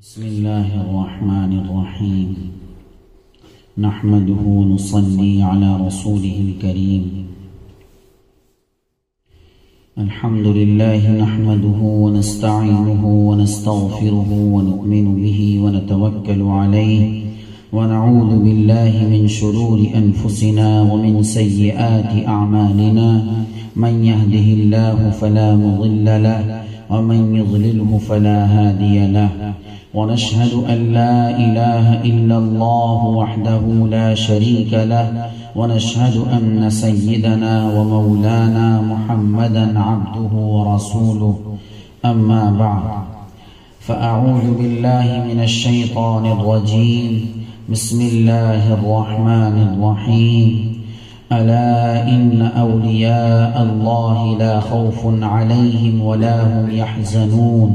بسم الله الرحمن الرحيم نحمده ونصلي على رسوله الكريم الحمد لله نحمده ونستعينه ونستغفره ونؤمن به ونتوكل عليه ونعوذ بالله من شرور أنفسنا ومن سيئات أعمالنا من يهده الله فلا مضل له ومن يضلله فلا هادي له ونشهد أن لا إله إلا الله وحده لا شريك له ونشهد أن سيدنا ومولانا محمدا عبده ورسوله أما بعد فأعوذ بالله من الشيطان الرجيم بسم الله الرحمن الرحيم ألا إن أولياء الله لا خوف عليهم ولا هم يحزنون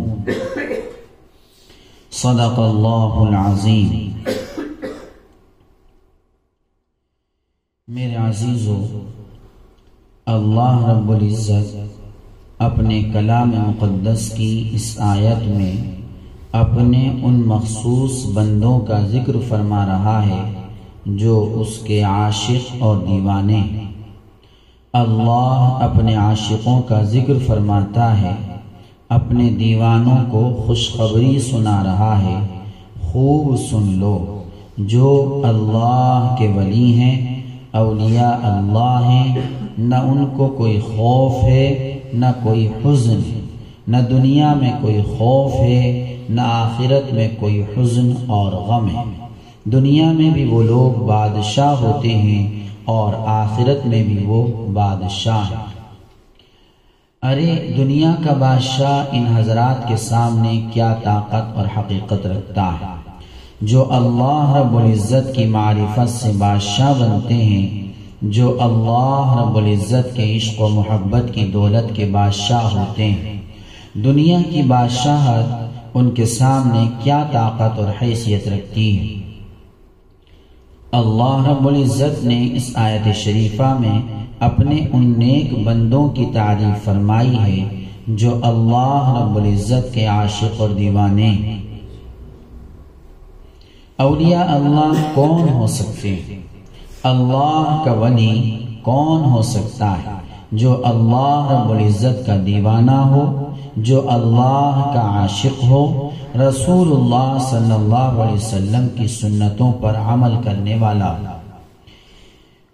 صدق اللہ العظیم۔ میرے عزیزو، اللہ رب العزت اپنے کلام مقدس کی اس آیت میں اپنے ان مخصوص بندوں کا ذکر فرما رہا ہے جو اس کے عاشق اور دیوانے ہیں۔ اللہ اپنے عاشقوں کا ذکر فرماتا ہے، اپنے دیوانوں کو خوشخبری سنا رہا ہے، خوب سن لو، جو اللہ کے ولی ہیں، اولیاء اللہ ہیں، نہ ان کو کوئی خوف ہے نہ کوئی حزن ہے، نہ دنیا میں کوئی خوف ہے نہ آخرت میں کوئی حزن اور غم ہے۔ دنیا میں بھی وہ لوگ بادشاہ ہوتے ہیں اور آخرت میں بھی وہ بادشاہ ہیں۔ ارے دنیا کا بادشاہ ان حضرات کے سامنے کیا طاقت اور حقیقت رکھتا ہے۔ جو اللہ رب العزت کی معرفت سے بادشاہ بنتے ہیں، جو اللہ رب العزت کے عشق و محبت کی دولت کے بادشاہ ہوتے ہیں، دنیا کی بادشاہت ان کے سامنے کیا طاقت اور حیثیت رکھتی ہے۔ اللہ رب العزت نے اس آیت شریفہ میں اپنے ان نیک بندوں کی تعریف فرمائی ہے جو اللہ رب العزت کے عاشق اور دیوانے ہیں۔ اولیاء اللہ کون ہو سکتے ہیں؟ اللہ کا ولی کون ہو سکتا ہے؟ جو اللہ رب العزت کا دیوانہ ہو، جو اللہ کا عاشق ہو، رسول اللہ صلی اللہ علیہ وسلم کی سنتوں پر عمل کرنے والا۔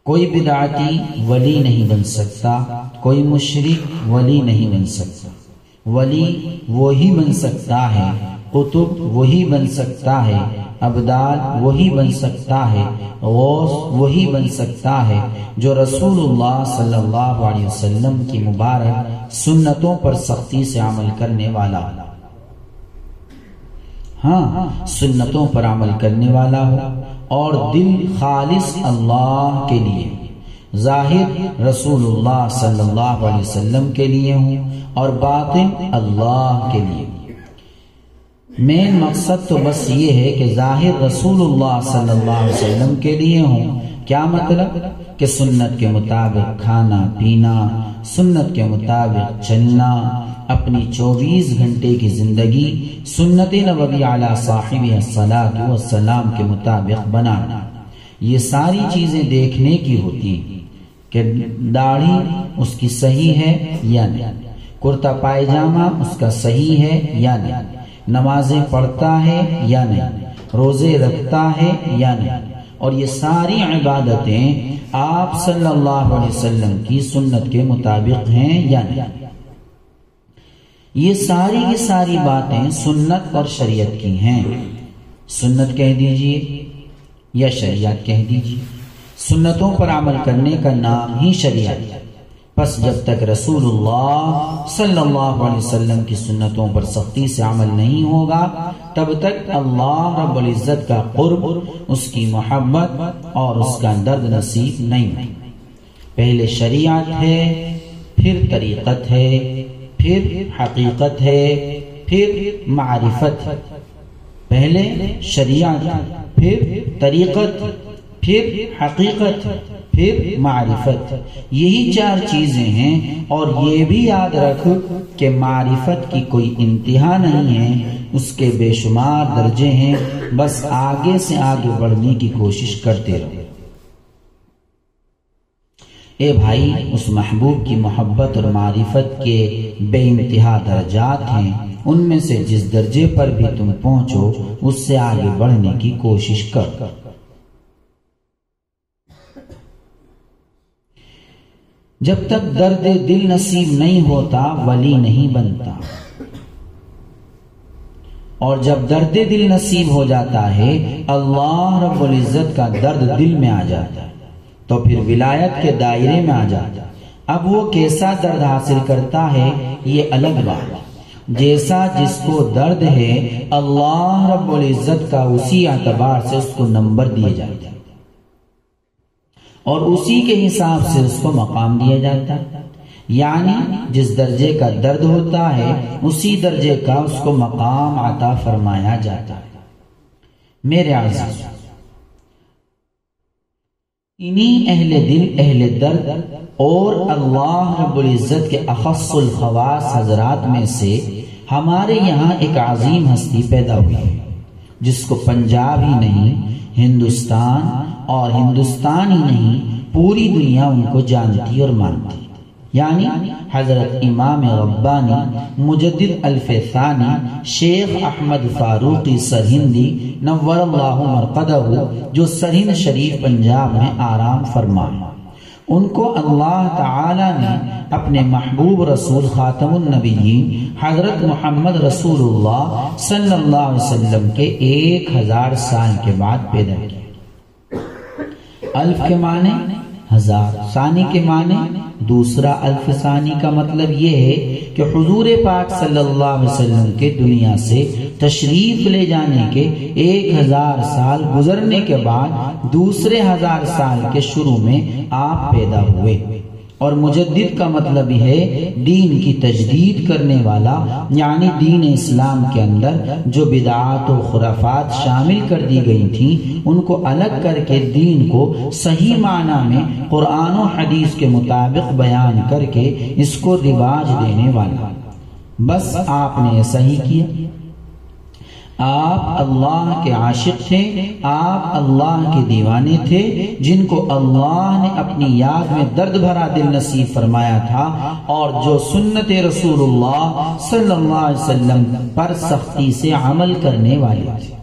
کوئی بدعتی ولی نہیں بن سکتا، کوئی مشرک ولی نہیں بن سکتا۔ ولی وہی بن سکتا ہے، قطب وہی بن سکتا ہے، ابدال وہی بن سکتا ہے، غوث وہی بن سکتا ہے جو رسول اللہ صلی اللہ علیہ وسلم کی مبارک سنتوں پر سختی سے عمل کرنے والا۔ ہاں، سنتوں پر عمل کرنے والا ہو اور دل خالص اللہ کے لیے، ظاہر رسول اللہ صلی اللہ علیہ وسلم کے لیے ہوں اور باطن اللہ کے لیے۔ مین مقصد تو بس یہ ہے کہ ظاہر رسول اللہ صلی اللہ علیہ وسلم کے لیے ہوں۔ کیا مطلب؟ کہ سنت کے مطابق کھانا پینا، سنت کے مطابق چلنا، اپنی 24 گھنٹے کی زندگی سنت نبوی علی صاحبہ الصلاۃ والسلام کے مطابق بنانا۔ یہ ساری چیزیں دیکھنے کی ہوتی ہیں کہ داڑھی اس کی صحیح ہے یا نہیں، کرتا پائجامہ اس کا صحیح ہے یا نہیں، نمازیں پڑھتا ہے یا نہیں، روزے رکھتا ہے یا نہیں، اور یہ ساری عبادتیں آپ صلی اللہ علیہ وسلم کی سنت کے مطابق ہیں یا نہیں۔ یہ ساری کی ساری باتیں سنت اور شریعت کی ہیں۔ سنت کہہ دیجئے یا شریعت کہہ دیجئے، سنتوں پر عمل کرنے کا نام ہی شریعت ہے۔ پس جب تک رسول اللہ صلی اللہ علیہ وسلم کی سنتوں پر سختی سے عمل نہیں ہوگا، تب تک اللہ رب العزت کا قرب، اس کی محبت اور اس کا درد نصیب نہیں ہے۔ پہلے شریعت ہے، پھر طریقت ہے، پھر حقیقت ہے، پھر معرفت ہے۔ پہلے شریعت، پھر طریقت، پھر حقیقت، پھر معرفت، یہی 4 چیزیں ہیں۔ اور یہ بھی یاد رکھ کہ معرفت کی کوئی انتہا نہیں ہے، اس کے بے شمار درجے ہیں، بس آگے سے آگے بڑھنے کی کوشش کرتے رہو۔ اے بھائی، اس محبوب کی محبت اور معرفت کے بے انتہا درجات ہیں، ان میں سے جس درجے پر بھی تم پہنچو اس سے آگے بڑھنے کی کوشش کر۔ جب تک درد دل نصیب نہیں ہوتا ولی نہیں بنتا، اور جب درد دل نصیب ہو جاتا ہے اللہ رب العزت کا درد دل میں آ جاتا ہے تو پھر ولایت کے دائرے میں آ جاتا ہے۔ اب وہ کیسا درد حاصل کرتا ہے یہ الگ بات، جیسا جس کو درد ہے اللہ رب العزت کا اسی اعتبار سے اس کو نمبر دیے جاتے ہیں اور اسی کے حساب سے اس کو مقام دیا جاتا ہے، یعنی جس درجے کا درد ہوتا ہے اسی درجے کا اس کو مقام عطا فرمایا جاتا ہے۔ میرے عزیز، انہی اہل دل، اہل درد اور اللہ رب العزت کے اخص الخواص حضرات میں سے ہمارے یہاں ایک عظیم ہستی پیدا ہوئی ہے جس کو پنجاب ہی نہیں، ہندوستان اور ہندوستان ہی نہیں، پوری دنیا ان کو جانتی اور مانتی، یعنی حضرت امام ربانی مجدد الف ثانی شیخ احمد فاروقی سرہندی نور اللہ مرقدہ، جو سرہند شریف پنجاب میں آرام فرما۔ ان کو اللہ تعالی نے اپنے محبوب رسول خاتم النبیین حضرت محمد رسول اللہ صلی اللہ علیہ وسلم کے 1000 سال کے بعد پیدا کیا۔ الف کے معنی 1000، ثانی کے معنی دوسرا۔ الف ثانی کا مطلب یہ ہے کہ حضور پاک صلی اللہ علیہ وسلم کے دنیا سے تشریف لے جانے کے 1000 سال گزرنے کے بعد دوسرے 1000 سال کے شروع میں آپ پیدا ہوئے۔ اور مجدد کا مطلب ہے دین کی تجدید کرنے والا، یعنی دین اسلام کے اندر جو بدعات و خرافات شامل کر دی گئی تھیں ان کو الگ کر کے دین کو صحیح معنی میں قرآن و حدیث کے مطابق بیان کر کے اس کو رواج دینے والا۔ بس آپ نے ایسا ہی کیا۔ آپ اللہ کے عاشق تھے، آپ اللہ کے دیوانے تھے، جن کو اللہ نے اپنی یاد میں درد بھرا دل نصیب فرمایا تھا اور جو سنت رسول اللہ صلی اللہ علیہ وسلم پر سختی سے عمل کرنے والے تھے،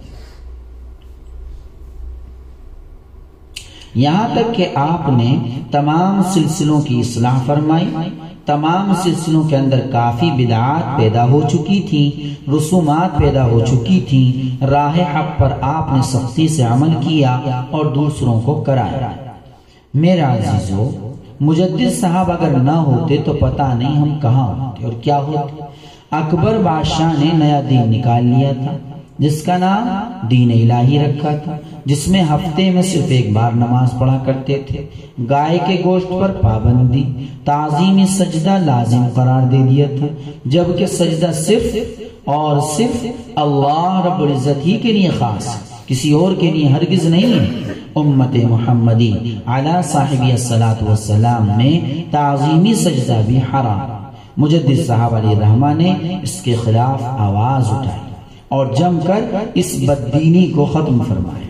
یہاں تک کہ آپ نے تمام سلسلوں کی اصلاح فرمائی۔ تمام سلسلوں کے اندر کافی بدعات پیدا ہو چکی تھیں، رسومات پیدا ہو چکی تھیں، راہ حق پر آپ نے سختی سے عمل کیا اور دوسروں کو کرایا۔ میرے عزیزو، مجدد صاحب اگر نہ ہوتے تو پتہ نہیں ہم کہاں ہوتے اور کیا ہوتے۔ اکبر بادشاہ نے نیا دین نکال لیا تھا جس کا نام دین الہی رکھا تھا، جس میں ہفتے میں صرف ایک بار نماز پڑھا کرتے تھے، گائے کے گوشت پر پابندی، تعظیم سجدہ لازم قرار دے دیا تھا، جبکہ سجدہ صرف اور صرف اللہ رب العزت ہی کے لیے خاص، کسی اور کے لیے ہرگز نہیں ہے۔ امت محمدی علی صاحبی الصلاۃ والسلام نے تعظیمی سجدہ بھی حرام۔ مجدد صاحب علیہ الرحمہ نے اس کے خلاف آواز اٹھائی اور جم کر اس بددینی کو ختم فرمایا۔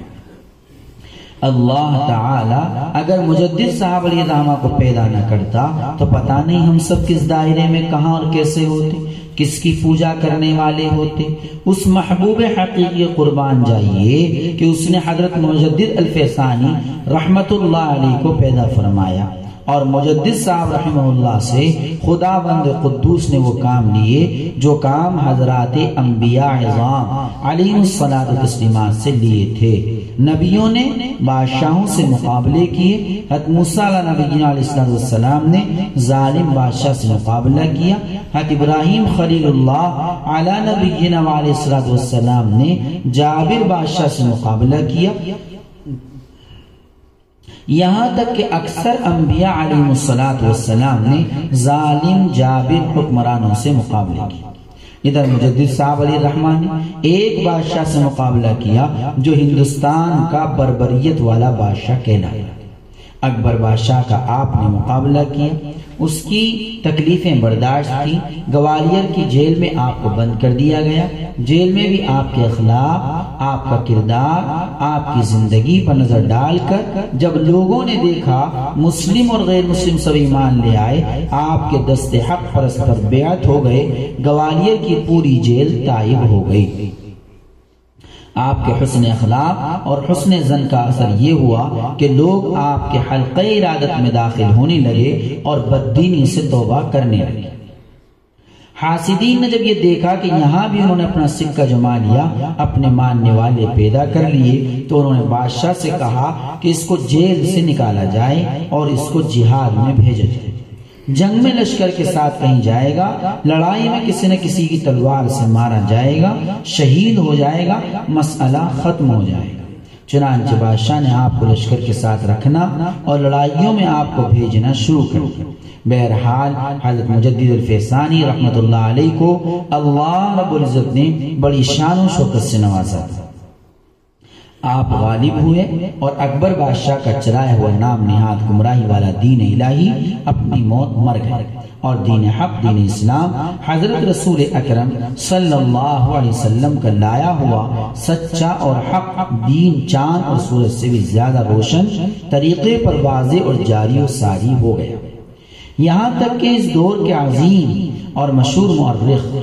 اللہ تعالی اگر مجدد صاحب علیہ الرحمہ کو پیدا نہ کرتا تو پتہ نہیں ہم سب کس دائرے میں کہاں اور کیسے ہوتے، کس کی پوجا کرنے والے ہوتے۔ اس محبوب حقیقی قربان جائیے کہ اس نے حضرت مجدد الف ثانی رحمت اللہ علیہ کو پیدا فرمایا، اور مجدد صاحب رحمہ اللہ سے خدا بند قدوس نے وہ کام لیے جو کام حضرات انبیاء اعظام علیہ الصلاۃ والتسلیمات سے لیے تھے۔ نبیوں نے بادشاہوں سے مقابلے کیے، حضرت موسیٰ علیہ نبینا علیہ السلام نے ظالم بادشاہ سے مقابلہ کیا، حضرت ابراہیم خلیل اللہ علیہ نبینا علیہ السلام نے جابر بادشاہ سے مقابلہ کیا، یہاں تک کہ اکثر انبیاء علیہ الصلاۃ والسلام نے ظالم جابر حکمرانوں سے مقابلہ کیا۔ ادھر مجدد صاحب علیہ الرحمن نے ایک بادشاہ سے مقابلہ کیا جو ہندوستان کا بربریت والا بادشاہ کہلایا۔ اکبر بادشاہ کا آپ نے مقابلہ کیا، اس کی تکلیفیں برداشت کی، گوالیار کی جیل میں آپ کو بند کر دیا گیا۔ جیل میں بھی آپ کے اخلاق، آپ کا کردار، آپ کی زندگی پر نظر ڈال کر جب لوگوں نے دیکھا مسلم اور غیر مسلم سب ایمان لے آئے، آپ کے دست حق پرست پر بیعت ہو گئے، گوالیار کی پوری جیل تائب ہو گئی۔ آپ کے حسن اخلاق اور حسن زن کا اثر یہ ہوا کہ لوگ آپ کے حلقہ ارادت میں داخل ہونے لگے اور بددینی سے توبہ کرنے لگے۔ حاسدین نے جب یہ دیکھا کہ یہاں بھی انہوں نے اپنا سکہ جما لیا، اپنے ماننے والے پیدا کر لیے، تو انہوں نے بادشاہ سے کہا کہ اس کو جیل سے نکالا جائے اور اس کو جہاد میں بھیجا جائے، جنگ میں لشکر کے ساتھ کہیں جائے گا، لڑائی میں کسی نہ کسی کی تلوار سے مارا جائے گا، شہید ہو جائے گا، مسئلہ ختم ہو جائے گا۔ چنانچہ بادشاہ نے آپ کو لشکر کے ساتھ رکھنا اور لڑائیوں میں آپ کو بھیجنا شروع کر دیا۔ بہرحال حضرت مجدد الفیسانی رحمت اللہ علیہ کو اللہ رب العزت نے بڑی شان و شوکت سے نوازا تھا۔ آپ غالب ہوئے اور اکبر بادشاہ کا چلایا ہوا نام نہاد گمراہی والا دین الہی اپنی موت مر گئے اور دین حق، دین اسلام، حضرت رسول اکرم صلی اللہ علیہ وسلم کا لایا ہوا سچا اور حق دین چاند اور سورج سے بھی زیادہ روشن طریقے پر واضح اور جاری و ساری ہو گیا۔ یہاں تک کہ اس دور کے عظیم اور مشہور مورخ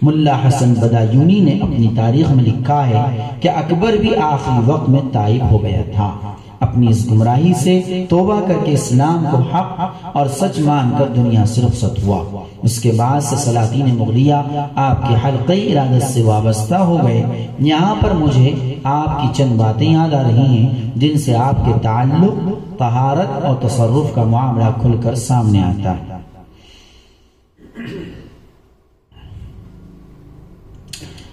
ملا حسن بدایونی نے اپنی تاریخ میں لکھا ہے کہ اکبر بھی آخری وقت میں تائب ہو گیا تھا۔ اپنی اس گمراہی سے توبہ کر کے اسلام کو حق اور سچ مان کر دنیا سے رخصت ہوا۔ اس کے بعد سے سلاطین مغلیہ آپ کے حلقہ ارادت سے وابستہ ہو گئے۔ یہاں پر مجھے آپ کی چند باتیں یاد آ رہی ہیں جن سے آپ کے تعلق، طہارت اور تصرف کا معاملہ کھل کر سامنے آتا ہے۔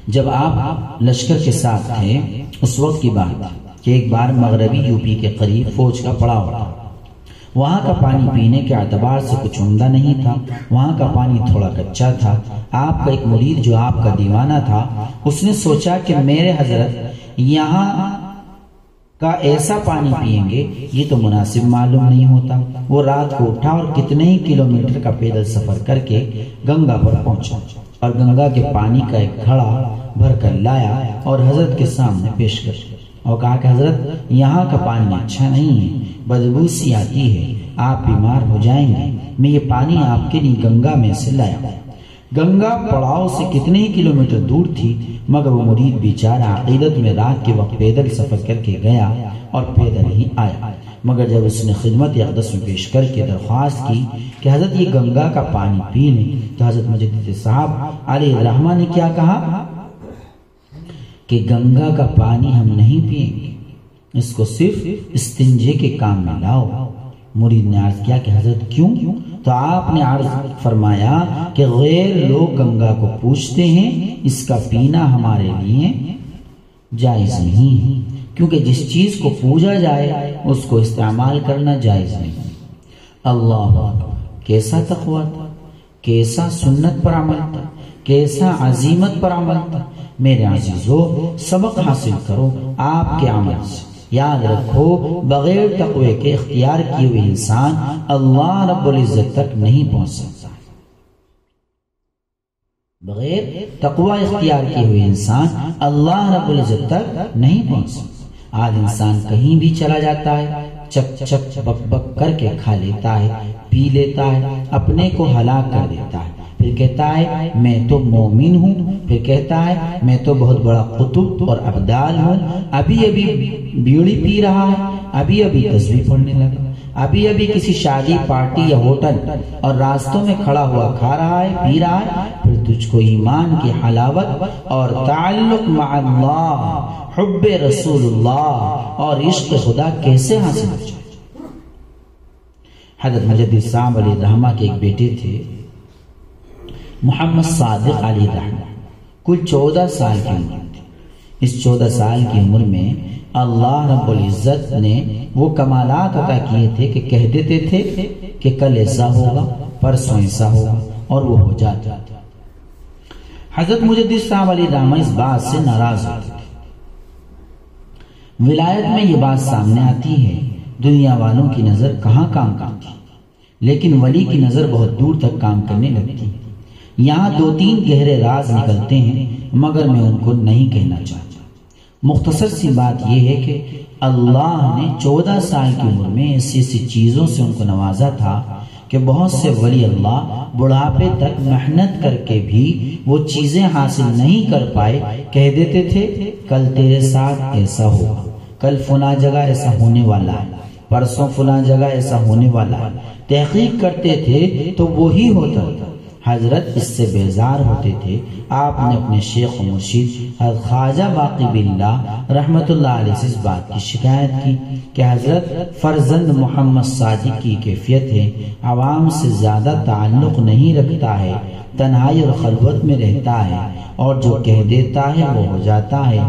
جب آپ لشکر کے ساتھ تھے اس وقت کی بات کہ ایک بار مغربی یوپی کے قریب فوج کا پڑاؤ تھا۔ وہاں کا پانی پینے کے اعتبار سے کچھ عمدہ نہیں تھا، وہاں کا پانی تھوڑا کچا تھا۔ آپ کا ایک مرید جو آپ کا دیوانہ تھا، اس نے سوچا کہ میرے حضرت یہاں کا ایسا پانی پیئیں گے یہ تو مناسب معلوم نہیں ہوتا۔ وہ رات کو اٹھا اور کتنے ہی کلومیٹر کا پیدل سفر کر کے گنگا پر پہنچا اور گنگا کے پانی کا ایک گھڑا بھر کر لایا اور حضرت کے سامنے پیش کر اور کہا کہ حضرت یہاں کا پانی اچھا نہیں ہے، بدبو سی آتی ہے، آپ بیمار ہو جائیں گے، میں یہ پانی آپ کے لیے گنگا میں سے لایا۔ گنگا پڑاؤ سے کتنے ہی کلومیٹر دور تھی، مگر وہ مرید بیچارہ عقیدت میں رات کے وقت پیدل سفر کر کے گیا اور پیدل ہی آیا۔ مگر جب اس نے خدمت اقدس میں پیش کر کے درخواست کی کہ حضرت یہ گنگا کا پانی پی لیں، تو حضرت مجدد صاحب علیہ الرحمہ نے کیا کہا کہ گنگا کا پانی ہم نہیں پیئیں گے، اس کو صرف استنجے کے کام میں لاؤ۔ مرید نے عرض کیا کہ حضرت کیوں؟ تو آپ نے عرض فرمایا کہ غیر لوگ گنگا کو پوچھتے ہیں، اس کا پینا ہمارے لیے جائز نہیں ہے، کیونکہ جس چیز کو پوجا جائے اس کو استعمال کرنا جائز نہیں۔ اللہ کیسا تقویٰ تھا، کیسا سنت پر عمل تھا، کیسا عزیمت پر عمل تھا۔ میرے عزیزو، سبق حاصل کرو آپ کے عمل سے۔ یاد رکھو بغیر تقوی کے اختیار کیے ہوئے انسان اللہ رب العزت تک نہیں پہنچ سکتا۔ بغیر تقوی اختیار کیے ہوئے انسان اللہ رب العزت تک نہیں پہنچ سکتا۔ آج انسان کہیں بھی چلا جاتا ہے، چک چک بک بک کر کے کھا لیتا ہے، پی لیتا ہے، اپنے کو ہلاک کر دیتا ہے، پھر کہتا ہے میں تو مومن ہوں، پھر کہتا ہے میں تو بہت بڑا قطب اور ابدال ہوں، ابھی ابھی بیڑی پی رہا ہے، ابھی ابھی تسبیح پڑھنے لگا، ابھی ابھی کسی شادی پارٹی یا ہوٹل اور راستوں میں کھڑا ہوا کھا رہا ہے، پی رہا ہے، پھر تجھ کو ایمان کی حلاوت اور تعلق مع اللہ، حب رسول اللہ اور عشق خدا کیسے حاصل ہو جائے؟ حضرت مجدد صاحب علیہ الرحمہ کے ایک بیٹے تھے محمد صادق علیہ الرحمہ، کل 14 سال کی عمر تھی۔ اس 14 سال کی عمر میں اللہ رب العزت نے وہ کمالات عطا کیے تھے کہ کہہ دیتے تھے کہ کل ایسا ہوگا، پرسوں ایسا ہوگا، اور وہ ہو جاتا تھا۔ حضرت مجدد صاحب علیہ الرحمہ اس بات سے ناراض ہوتے تھے۔ ولایت میں یہ بات سامنے آتی ہے دنیا والوں کی نظر کہاں کام کرتی، لیکن ولی کی نظر بہت دور تک کام کرنے لگتی۔ یہاں 2-3 گہرے راز نکلتے ہیں مگر میں ان کو نہیں کہنا چاہتا۔ مختصر سی بات یہ ہے کہ اللہ نے 14 سال کی عمر میں ایسی چیزوں سے ان کو نوازا تھا کہ بہت سے ولی اللہ بڑھاپے تک محنت کر کے بھی وہ چیزیں حاصل نہیں کر پائے، کہہ دیتے تھے کل تیرے ساتھ ایسا ہوگا، کل فلاں جگہ ایسا ہونے والا ہے، پرسوں فلاں جگہ ایسا ہونے والا ہے۔ تحقیق کرتے تھے تو وہی ہوتا تھا۔ حضرت اس سے بیزار ہوتے تھے۔ آپ نے اپنے شیخ و مرشد حضرت خواجہ باقی باللہ رحمت اللہ علیہ سے اس بات کی شکایت کی کہ حضرت فرزند محمد صادق کی کیفیت ہے، عوام سے زیادہ تعلق نہیں رکھتا ہے، تنہائی اور خلوت میں رہتا ہے، اور جو کہہ دیتا ہے وہ ہو جاتا ہے،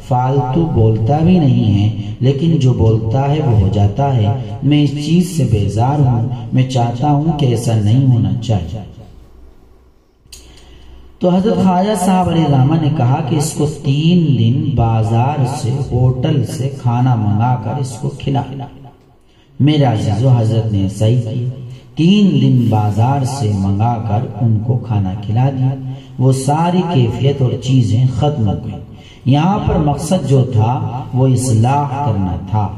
فالتو بولتا بھی نہیں ہے، لیکن جو بولتا ہے وہ ہو جاتا ہے۔ میں اس چیز سے بیزار ہوں، میں چاہتا ہوں کہ ایسا نہیں ہونا چاہیے۔ تو حضرت خواجہ صاحب علیہ الرحمہ نے کہا کہ اس کو 3 دن بازار سے ہوٹل سے کھانا منگا کر اس کو کھلا۔ میرے عزیزو، حضرت نے ایسا ہی کیا، 3 دن بازار سے منگا کر ان کو کھانا کھلا دیا۔ وہ ساری کیفیت اور چیزیں ختم ہو گئی۔ یہاں پر مقصد جو تھا وہ اصلاح کرنا تھا۔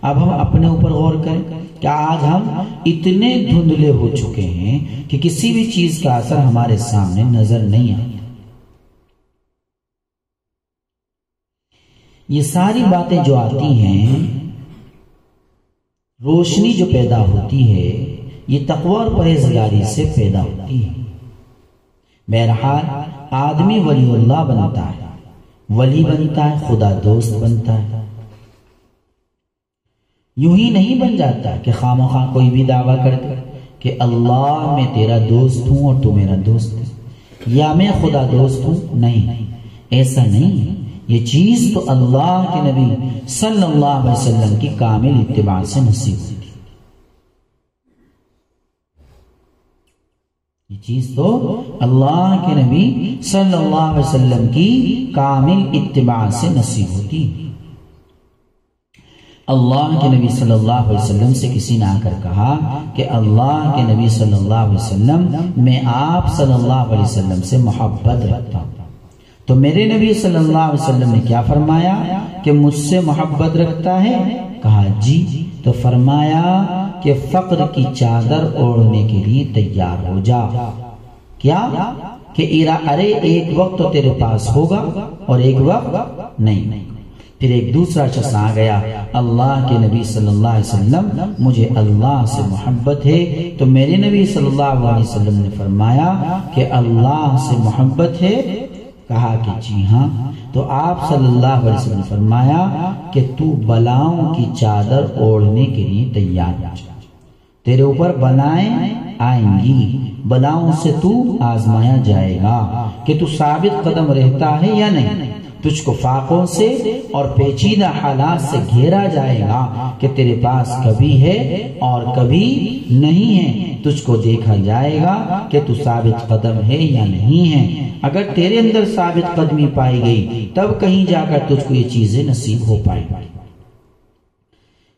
اب ہم اپنے اوپر غور کریں کہ آج ہم اتنے دھندلے ہو چکے ہیں کہ کسی بھی چیز کا اثر ہمارے سامنے نظر نہیں آتا۔ یہ ساری باتیں جو آتی ہیں، روشنی جو پیدا ہوتی ہے، یہ تقوی اور پرہیزگاری سے پیدا ہوتی ہے۔ بہرحال آدمی ولی اللہ بنتا ہے، ولی بنتا ہے، خدا دوست بنتا ہے۔ یوں ہی نہیں بن جاتا کہ خامخواہ کوئی بھی دعویٰ کرتے کہ اللہ میں تیرا دوست ہوں اور تو میرا دوست ہے، یا میں خدا دوست ہوں۔ نہیں، ایسا نہیں ہے۔ یہ چیز تو اللہ کے نبی صلی اللہ علیہ وسلم کی کامل اتباع سے نصیب ہوتی ہے۔ یہ چیز تو اللہ کے نبی صلی اللہ علیہ وسلم کی کامل اتباع سے نصیب ہوتی ہے۔ اللہ کے نبی صلی اللہ علیہ وسلم سے کسی نے آ کر کہا کہ اللہ کے نبی صلی اللہ علیہ وسلم، میں آپ صلی اللہ علیہ وسلم سے محبت رکھتا ہوں۔ تو میرے نبی صلی اللہ علیہ وسلم نے کیا فرمایا کہ مجھ سے محبت رکھتا ہے؟ کہا جی۔ تو فرمایا کہ فقر کی چادر اوڑھنے کے لیے تیار ہو جا۔ کیا کہ ارے ایک وقت تو تیرے پاس ہوگا اور ایک وقت نہیں۔ پھر ایک دوسرا شخص آ گیا، اللہ کے نبی صلی اللہ علیہ وسلم، مجھے اللہ سے محبت ہے۔ تو میرے نبی صلی اللہ علیہ وسلم نے فرمایا کہ اللہ سے محبت ہے؟ کہا کہ جی ہاں۔ تو آپ صلی اللہ علیہ وسلم نے فرمایا کہ تو بلاؤں کی چادر اوڑھنے کے لیے تیار ہو جا۔ تیرے اوپر بلائیں آئیں گی، بلاؤں سے تو آزمایا جائے گا کہ تو ثابت قدم رہتا ہے یا نہیں۔ تجھ کو فاقوں سے اور پیچیدہ حالات سے گھیرا جائے گا کہ تیرے پاس کبھی ہے اور کبھی نہیں ہے۔ تجھ کو دیکھا جائے گا کہ تو ثابت قدم ہے یا نہیں ہے۔ اگر تیرے اندر ثابت قدمی پائی گئی تب کہیں جا کر تجھ کو یہ چیزیں نصیب ہو پائیں گی۔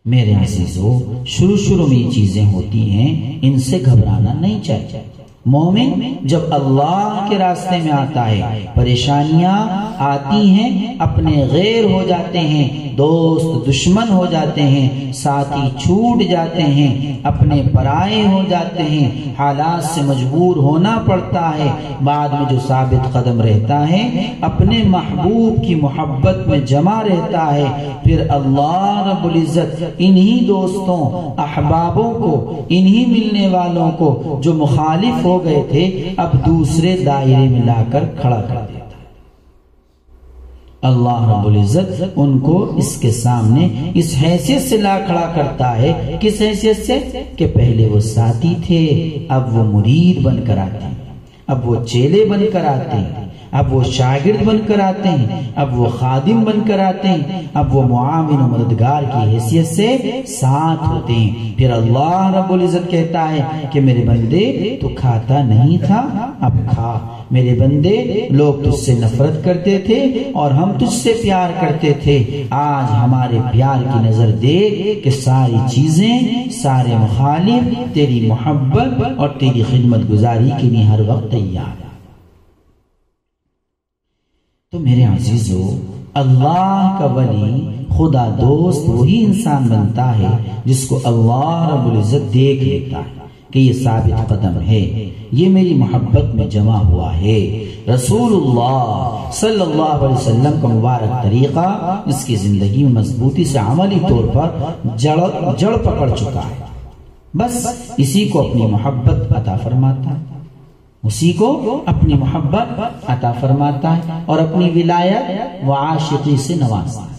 میرے عزیزو، شروع میں یہ چیزیں ہوتی ہیں، ان سے گھبرانا نہیں چاہیے۔ مومن جب اللہ کے راستے میں آتا ہے، پریشانیاں آتی ہیں، اپنے غیر ہو جاتے ہیں، دوست دشمن ہو جاتے ہیں، ساتھی چھوٹ جاتے ہیں، اپنے پرائے ہو جاتے ہیں، حالات سے مجبور ہونا پڑتا ہے۔ بعد میں جو ثابت قدم رہتا ہے، اپنے محبوب کی محبت میں جمع رہتا ہے، پھر اللہ رب العزت انہی دوستوں، احبابوں کو، انہی ملنے والوں کو جو مخالف ہو گئے تھے، اب دوسرے دائرے میں لا کر کھڑا کر دیتا ہے۔ اللہ رب العزت ان کو اس کے سامنے اس حیثیت سے لا کھڑا کرتا ہے۔ کس حیثیت سے؟ کہ پہلے وہ ساتھی تھے، اب وہ مرید بن کر آتے ہیں، اب وہ چیلے بن کر آتے ہیں، اب وہ شاگرد بن کر آتے ہیں، اب وہ خادم بن کر آتے ہیں، اب وہ معاون و مددگار کی حیثیت سے ساتھ ہوتے ہیں۔ پھر اللہ رب العزت کہتا ہے کہ میرے بندے تو کھاتا نہیں تھا، اب کھا۔ میرے بندے لوگ تجھ سے نفرت کرتے تھے اور ہم تجھ سے پیار کرتے تھے، آج ہمارے پیار کی نظر دیکھ کہ ساری چیزیں، سارے مخالف تیری محبت اور تیری خدمت گزاری کے لیے ہر وقت تیار ہیں۔ تو میرے عزیزو، اللہ کا ولی، خدا دوست وہی انسان بنتا ہے جس کو اللہ رب العزت دیکھ لیتا ہے کہ یہ ثابت قدم ہے، یہ میری محبت میں جمع ہوا ہے۔ رسول اللہ صلی اللہ علیہ وسلم کا مبارک طریقہ اس کی زندگی میں مضبوطی سے عملی طور پر جڑ پکڑ چکا ہے، بس اسی کو اپنی محبت عطا فرماتا ہے، اسی کو اپنی محبت عطا فرماتا ہے اور اپنی ولایت و عاشقی سے نوازتا ہے۔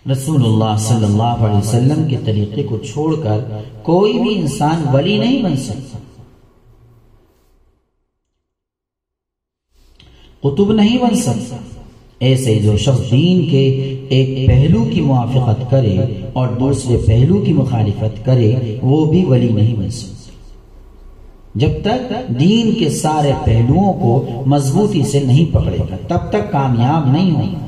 رسول اللہ صلی اللہ علیہ وسلم کے طریقے کو چھوڑ کر کوئی بھی انسان ولی نہیں بن سکتا، قطب نہیں بن سکتا۔ ایسے جو شخص دین کے ایک پہلو کی موافقت کرے اور دوسرے پہلو کی مخالفت کرے وہ بھی ولی نہیں بن سکتا۔ جب تک دین کے سارے پہلوؤں کو مضبوطی سے نہیں پکڑے گا تب تک کامیاب نہیں ہوگا،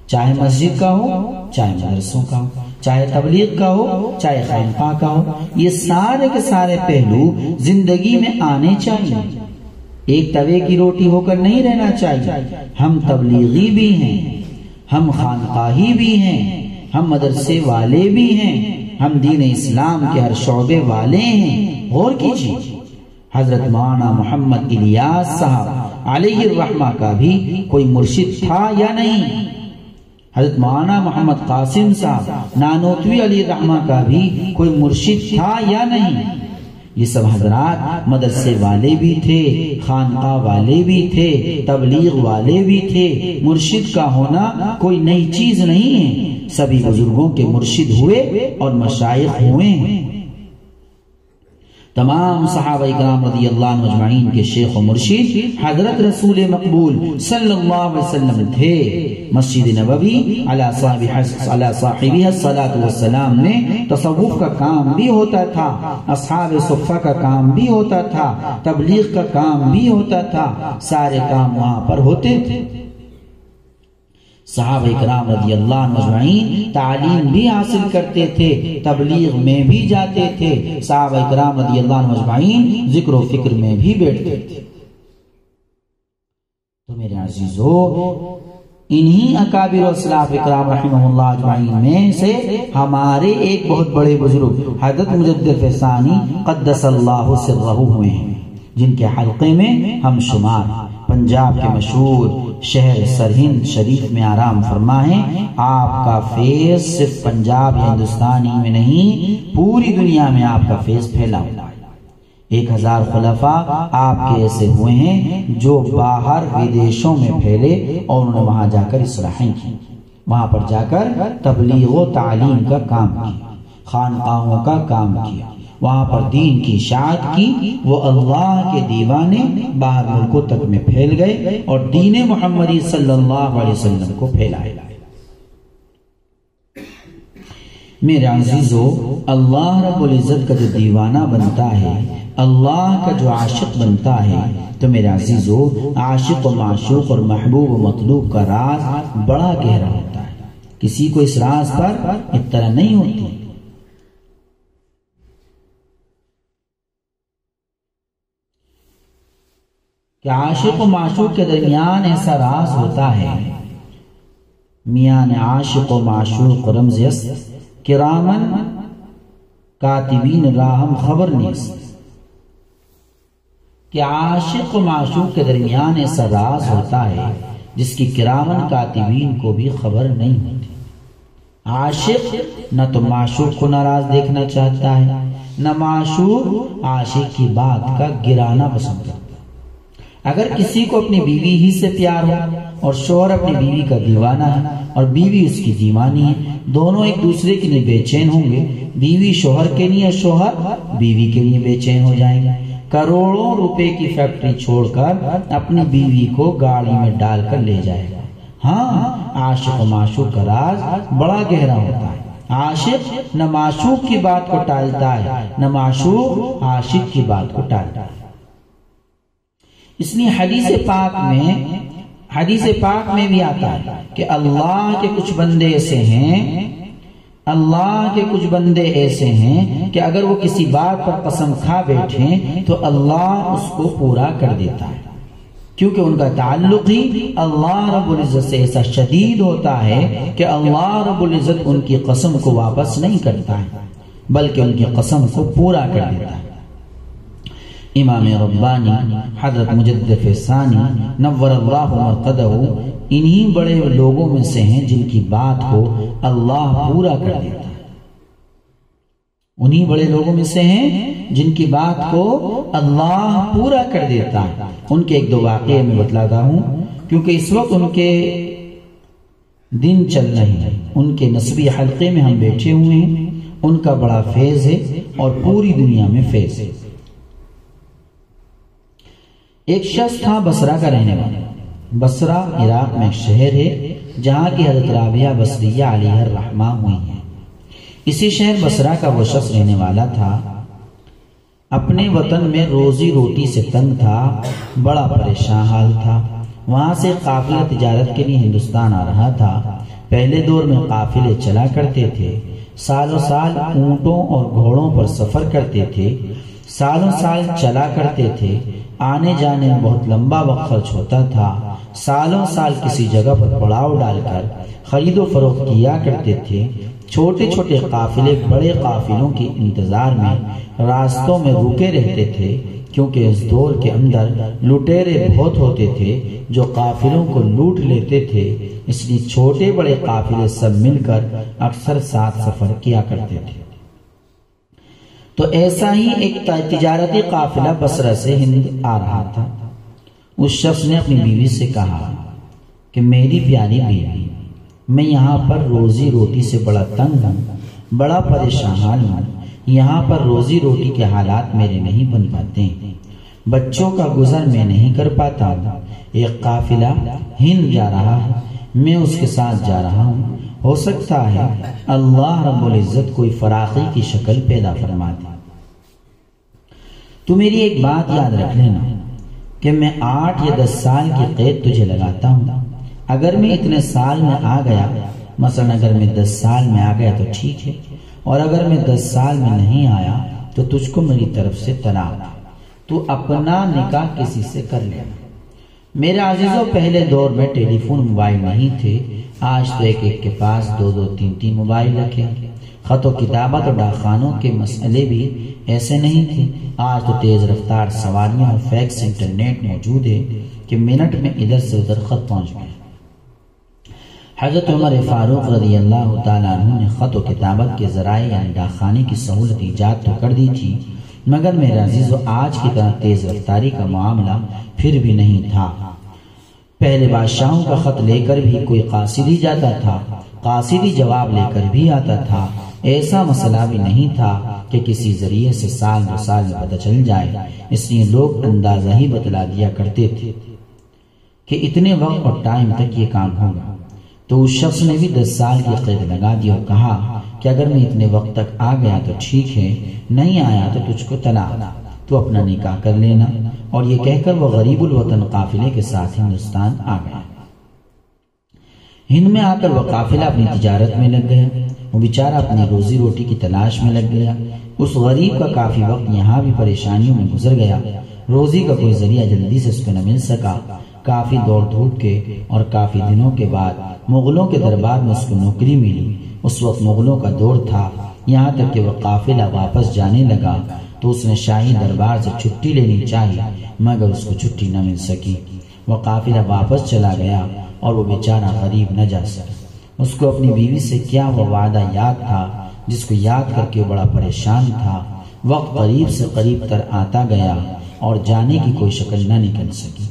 چاہے مسجد کا ہو، چاہے مدرسوں کا ہو، چاہے تبلیغ کا ہو، چاہے خانقاہ کا ہو، یہ سارے کے سارے پہلو زندگی میں آنے چاہیے، ایک توے کی روٹی ہو کر نہیں رہنا چاہیے۔ ہم تبلیغی بھی ہیں، ہم خانقاہی بھی ہیں، ہم مدرسے والے بھی ہیں، ہم دین اسلام کے ہر شعبے والے ہیں۔ غور کیجیے، حضرت مولانا محمد الیاس صاحب علیہ الرحمہ کا بھی کوئی مرشد تھا یا نہیں؟ حضرت مولانا محمد قاسم صاحب نانوتوی علیہ الرحمہ کا بھی کوئی مرشد تھا یا نہیں؟ یہ سب حضرات مدرسے والے بھی تھے، خانقاہ والے بھی تھے، تبلیغ والے بھی تھے۔ مرشد کا ہونا کوئی نئی چیز نہیں ہے، سبھی بزرگوں کے مرشد ہوئے اور مشائخ ہوئے ہیں۔ تمام صحابہ کرام رضی اللہ عنہ اجمعین کے شیخ و مرشد حضرت رسول مقبول صلی اللہ علیہ وسلم تھے۔ مسجد نبوی علی صاحبہ الصلاۃ والسلام میں تصوف کا کام بھی ہوتا تھا، اصحاب صفہ کا کام بھی ہوتا تھا، تبلیغ کا کام بھی ہوتا تھا، سارے کام وہاں پر ہوتے تھے۔ صحابہ کرام رضی اللہ عنہ اجمعین تعلیم بھی حاصل کرتے تھے، تبلیغ میں بھی جاتے تھے، صحابہ کرام رضی اللہ عنہ اجمعین ذکر و فکر میں بھی بیٹھتے تھے۔ تو میرے عزیزو، انہی اکابر و اسلاف کرام رحمہ اللہ اجمعین میں سے ہمارے ایک بہت بڑے بزرگ حضرت مجدد فیضانی قدس اللہ سرہ ہوئے ہیں، جن کے حلقے میں ہم شمار۔ پنجاب کے مشہور شہر سرہند شریف میں آرام فرما ہے۔ آپ کا فیض صرف پنجاب یا ہندوستان ہی میں نہیں، پوری دنیا میں آپ کا فیض پھیلا ہوا ہے۔ 1000 خلفاء آپ کے ایسے ہوئے ہیں جو باہر ودیشوں میں پھیلے اور انہوں نے وہاں جا کر اصلاحیں کی، وہاں پر جا کر تبلیغ و تعلیم کا کام کیا، خانقاہوں کا کام کیا، وہاں پر دین کی اشاعت کی۔ وہ اللہ کے دیوانے باہر ملکوں تک میں پھیل گئے اور دین محمدی صلی اللہ علیہ وسلم کو پھیلائے۔ میرے عزیزو، اللہ رب العزت کا جو دیوانہ بنتا ہے، اللہ کا جو عاشق بنتا ہے، تو میرے عزیزو، عاشق و معشوق اور محبوب و مطلوب کا راز بڑا گہرا ہوتا ہے، کسی کو اس راز پر اطلاع نہیں ہوتی۔ کہ عاشق و معشوق کے درمیان ایسا راز ہوتا ہے، میان عاشق و معشوق رمز است، کرامن کاتبین راہم خبر نیست۔ کہ عاشق و معشوق کے درمیان ایسا راز ہوتا ہے جس کی کرامن کاتبین کو بھی خبر نہیں ہوتی۔ عاشق نہ تو معشوق کو ناراض دیکھنا چاہتا ہے، نہ معشوق عاشق کی بات کا گرانا پسند کرتا ہے۔ اگر کسی کو اپنی بیوی ہی سے پیار ہو اور شوہر اپنی بیوی کا دیوانہ ہے اور بیوی اس کی دیوانی ہے، دونوں ایک دوسرے کے لیے بے چین ہوں گے، بیوی شوہر کے لیے، شوہر بیوی کے لیے بے چین ہو جائیں گے۔ کروڑوں روپے کی فیکٹری چھوڑ کر اپنی بیوی کو گاڑی میں ڈال کر لے جائے گا۔ ہاں، عاشق و معشوق کا راز بڑا گہرا ہوتا ہے۔ عاشق نہ معشوق کی بات کو ٹالتا ہے، نہ معشوق عاشق کی بات کو ٹالتا ہے۔ اس لیے حدیث پاک میں بھی آتا ہے کہ اللہ کے کچھ بندے ایسے ہیں کہ اگر وہ کسی بات پر قسم کھا بیٹھیں تو اللہ اس کو پورا کر دیتا ہے، کیونکہ ان کا تعلق ہی اللہ رب العزت سے ایسا شدید ہوتا ہے کہ اللہ رب العزت ان کی قسم کو واپس نہیں کرتا ہے بلکہ ان کی قسم کو پورا کر دیتا ہے۔ امام ربانی حضرت مجدد ثانی نور اللہ مرقدہ انہی بڑے لوگوں میں سے ہیں جن کی بات کو اللہ پورا کر دیتا ہے، انہی بڑے لوگوں میں سے ہیں جن کی بات کو اللہ پورا کر دیتا ہے۔ ان کے ایک دو واقعے میں بتلاتا ہوں، کیونکہ اس وقت ان کے دن چل رہے ہیں، ان کے نسبی حلقے میں ہم بیٹھے ہوئے ہیں، ان کا بڑا فیض ہے اور پوری دنیا میں فیض ہے۔ ایک شخص تھا بصرہ کا رہنے والا۔ بصرہ عراق میں ایک شہر ہے جہاں کی حضرت رابعہ بصریہ علیہ الرحمہ ہوئی ہیں۔ اسی شہر بصرہ کا وہ شخص رہنے والا تھا، اپنے وطن میں روزی روٹی سے تنگ تھا، بڑا پریشان حال تھا۔ وہاں سے قافلہ تجارت کے لیے ہندوستان آ رہا تھا۔ پہلے دور میں قافلے چلا کرتے تھے، سالوں سال اونٹوں اور گھوڑوں پر سفر کرتے تھے، سالوں سال چلا کرتے تھے، آنے جانے میں بہت لمبا وقت خرچ ہوتا تھا، سالوں سال کسی جگہ پر پڑاؤ ڈال کر خرید و فروخت کیا کرتے تھے۔ چھوٹے چھوٹے قافلے بڑے قافلوں کے انتظار میں راستوں میں رکے رہتے تھے، کیونکہ اس دور کے اندر لٹیرے بہت ہوتے تھے جو قافلوں کو لوٹ لیتے تھے، اس لیے چھوٹے بڑے قافلے سب مل کر اکثر ساتھ سفر کیا کرتے تھے۔ تو ایسا ہی ایک تجارتی قافلہ بصرہ سے ہند آ رہا تھا۔ اس شخص نے اپنی بیوی سے کہا کہ میری پیاری بیوی، میں یہاں پر روزی روٹی سے بڑا تنگ ہوں، بڑا پریشان ہوں، یہاں پر روزی روٹی کے حالات میرے نہیں بن پاتے، بچوں کا گزر میں نہیں کر پاتا ہوں۔ ایک قافلہ ہند جا رہا ہے، میں اس کے ساتھ جا رہا ہوں، ہو سکتا ہے اللہ رب العزت کوئی فراخی کی شکل پیدا فرما دے۔ تو میری ایک بات یاد رکھ لینا کہ میں 8 یا 10 سال کی قید تجھے لگاتا ہوں۔ اگر میں اتنے سال میں آ گیا، مثلا اگر میں 10 سال میں آ گیا تو ٹھیک ہے، اور اگر میں 10 سال میں نہیں آیا تو تجھ کو میری طرف سے طلاق، تو اپنا نکاح کسی سے کر لینا۔ میرے عزیزوں، پہلے دور میں ٹیلی فون موبائل نہیں تھے، آج تو ایک ایک کے پاس 2 3 3 موبائل رکھے۔ خط و کتابت اور ڈاکخانوں کے مسئلے بھی ایسے نہیں تھے، آج تو تیز رفتار سواریاں اور فیکس انٹرنیٹ موجود ہے کہ منٹ میں ادھر سے ادھر خط پہنچ گئے۔ حضرت عمر فاروق رضی اللہ تعالیٰ عنہ نے خط و کتابت کے ذرائع یعنی ڈاکخانے کی سہولت ایجاد تو کر دی تھی، مگر میرے عزیزو آج کی طرح تیز رفتاری کا معاملہ پھر بھی نہیں تھا۔ پہلے بادشاہوں کا خط لے کر بھی کوئی قاصدی جاتا تھا، قاصدی جواب لے کر بھی آتا تھا، ایسا مسئلہ بھی نہیں تھا کہ کسی ذریعے سے سال 2 سال میں پتہ چل جائے، اس لیے لوگ اندازہ ہی بتلا دیا کرتے تھے کہ اتنے وقت اور ٹائم تک یہ کام ہوگا۔ تو اس شخص نے بھی 10 سال کی قید لگا دی اور کہا کہ اگر میں اتنے وقت تک آ گیا تو ٹھیک ہے، نہیں آیا تو تجھ کو طلاق، تو اپنا نکاح کر لینا۔ اور یہ کہہ کر وہ غریب الوطن قافلے کے ساتھ ہندوستان آ گیا۔ ہند میں آ کر وہ قافلہ اپنی تجارت میں لگ گیا، وہ بیچارہ اپنی روزی روٹی کی تلاش میں لگ گیا۔ اس غریب کا کافی وقت یہاں بھی پریشانیوں میں گزر گیا، روزی کا کوئی ذریعہ جلدی سے اس کو نہ مل سکا۔ کافی دوڑ دھوپ کے اور کافی دنوں کے بعد مغلوں کے دربار میں اس کو نوکری ملی۔ اس وقت مغلوں کا دور تھا، یہاں تک کہ وہ قافلہ واپس جانے لگا تو اس نے شاہی دربار سے چھٹی لینی چاہی، مگر اس کو چھٹی نہ مل سکی۔ وہ قافلہ واپس چلا گیا اور وہ بیچارہ غریب نہ جا سکا۔ اس کو اپنی بیوی سے کیا وہ وعدہ یاد تھا جس کو یاد کر کے بڑا پریشان تھا۔ وقت قریب سے قریب تر آتا گیا اور جانے کی کوئی شکل نہ نکل سکی۔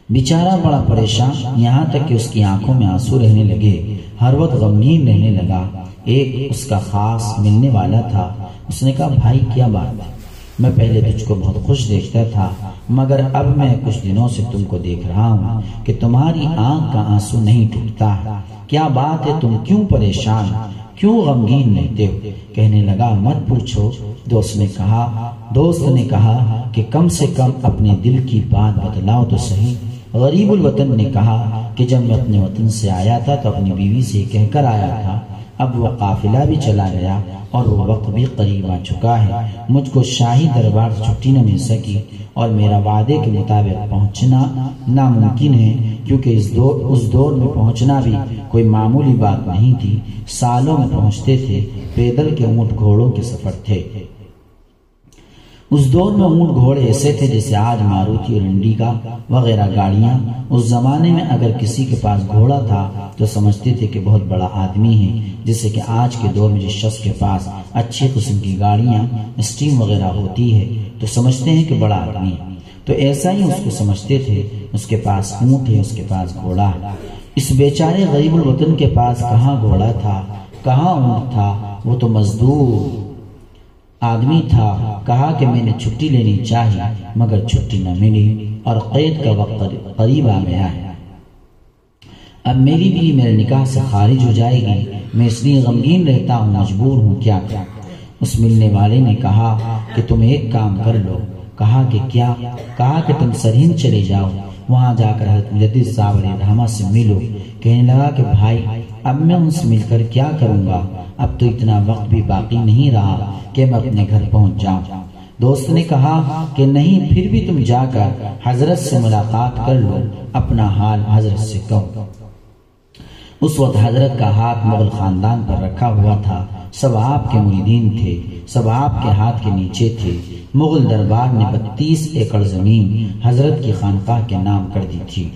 بیچارہ بڑا پریشان، یہاں تک کہ اس کی آنکھوں میں آنسو رہنے لگے، ہر وقت غمگین رہنے لگا۔ ایک اس کا خاص ملنے والا تھا، اس نے کہا بھائی کیا بات ہے، میں پہلے تجھ کو بہت خوش دیکھتا تھا، مگر اب میں کچھ دنوں سے تم کو دیکھ رہا ہوں کہ تمہاری آنکھ کا آنسو نہیں ٹوٹتا ہے، کیا بات ہے، تم کیوں پریشان؟ کیوں غمگین رہتے ہو؟ کہنے لگا مت پوچھو۔ دوست نے کہا کہ کم سے کم اپنے دل کی بات بتلاؤ تو صحیح۔ غریب الوطن نے کہا کہ جب میں اپنے وطن سے آیا تھا تو اپنی بیوی سے کہہ کر آیا تھا، اب وہ قافلہ بھی چلا گیا اور وہ وقت بھی قریب آ چکا ہے، مجھ کو شاہی دربار سے چھٹی نہ مل سکی اور میرا وعدے کے مطابق پہنچنا ناممکن ہے، کیونکہ اس دور میں پہنچنا بھی کوئی معمولی بات نہیں تھی، سالوں میں پہنچتے تھے، پیدل کے اونٹ گھوڑوں کے سفر تھے۔ اس دور میں اونٹ گھوڑے ایسے تھے جیسے آج ماروتی اور انڈیگا وغیرہ گاڑیاں۔ اس زمانے میں اگر کسی کے پاس گھوڑا تھا تو سمجھتے تھے کہ بہت بڑا آدمی ہے، جیسے کہ آج کے دور میں جس شخص کے پاس اچھی قسم کی گاڑیاں اسٹیم وغیرہ ہوتی ہے تو سمجھتے ہیں کہ بڑا آدمی ہے، تو ایسا ہی اس کو سمجھتے تھے، اس کے پاس اونٹ ہے، اس کے پاس گھوڑا ہے۔ اس بیچارے غریب الوطن کے پاس کہاں گھوڑا تھا، کہاں اونٹ تھا، وہ تو مزدور آدمی تھا۔ کہا کہ میں نے چھٹی لینی چاہیے مگر چھٹی نہ ملی اور قید کا وقت قریب آ گیا ہے، اب میری بیوی میرے نکاح سے خارج ہو جائے گی، میں اس لیے غمگین رہتا ہوں، مجبور ہوں، کیا کروں؟ اس ملنے والے نے کہا کہ تم ایک کام کر لو۔ کہا کہ کیا؟ کہا کہ تم سرہند چلے جاؤ، وہاں جا کر حضرت مجدد صاحب علیہ الرحمہ سے ملو۔ کہنے لگا کہ بھائی اب میں ان سے مل کر کیا کروں گا، اب تو اتنا وقت بھی باقی نہیں رہا کہ میں اپنے گھر پہنچ جاؤں۔ دوست نے کہا کہ نہیں، پھر بھی تم جا کر حضرت سے ملاقات کر لو، اپنا حال حضرت سے کہو۔ اس وقت حضرت کا ہاتھ مغل خاندان پر رکھا ہوا تھا، سب آپ کے مریدین تھے، سب آپ کے ہاتھ کے نیچے تھے۔ مغل دربار نے 32 ایکڑ زمین حضرت کی خانقاہ کے نام کر دی تھی۔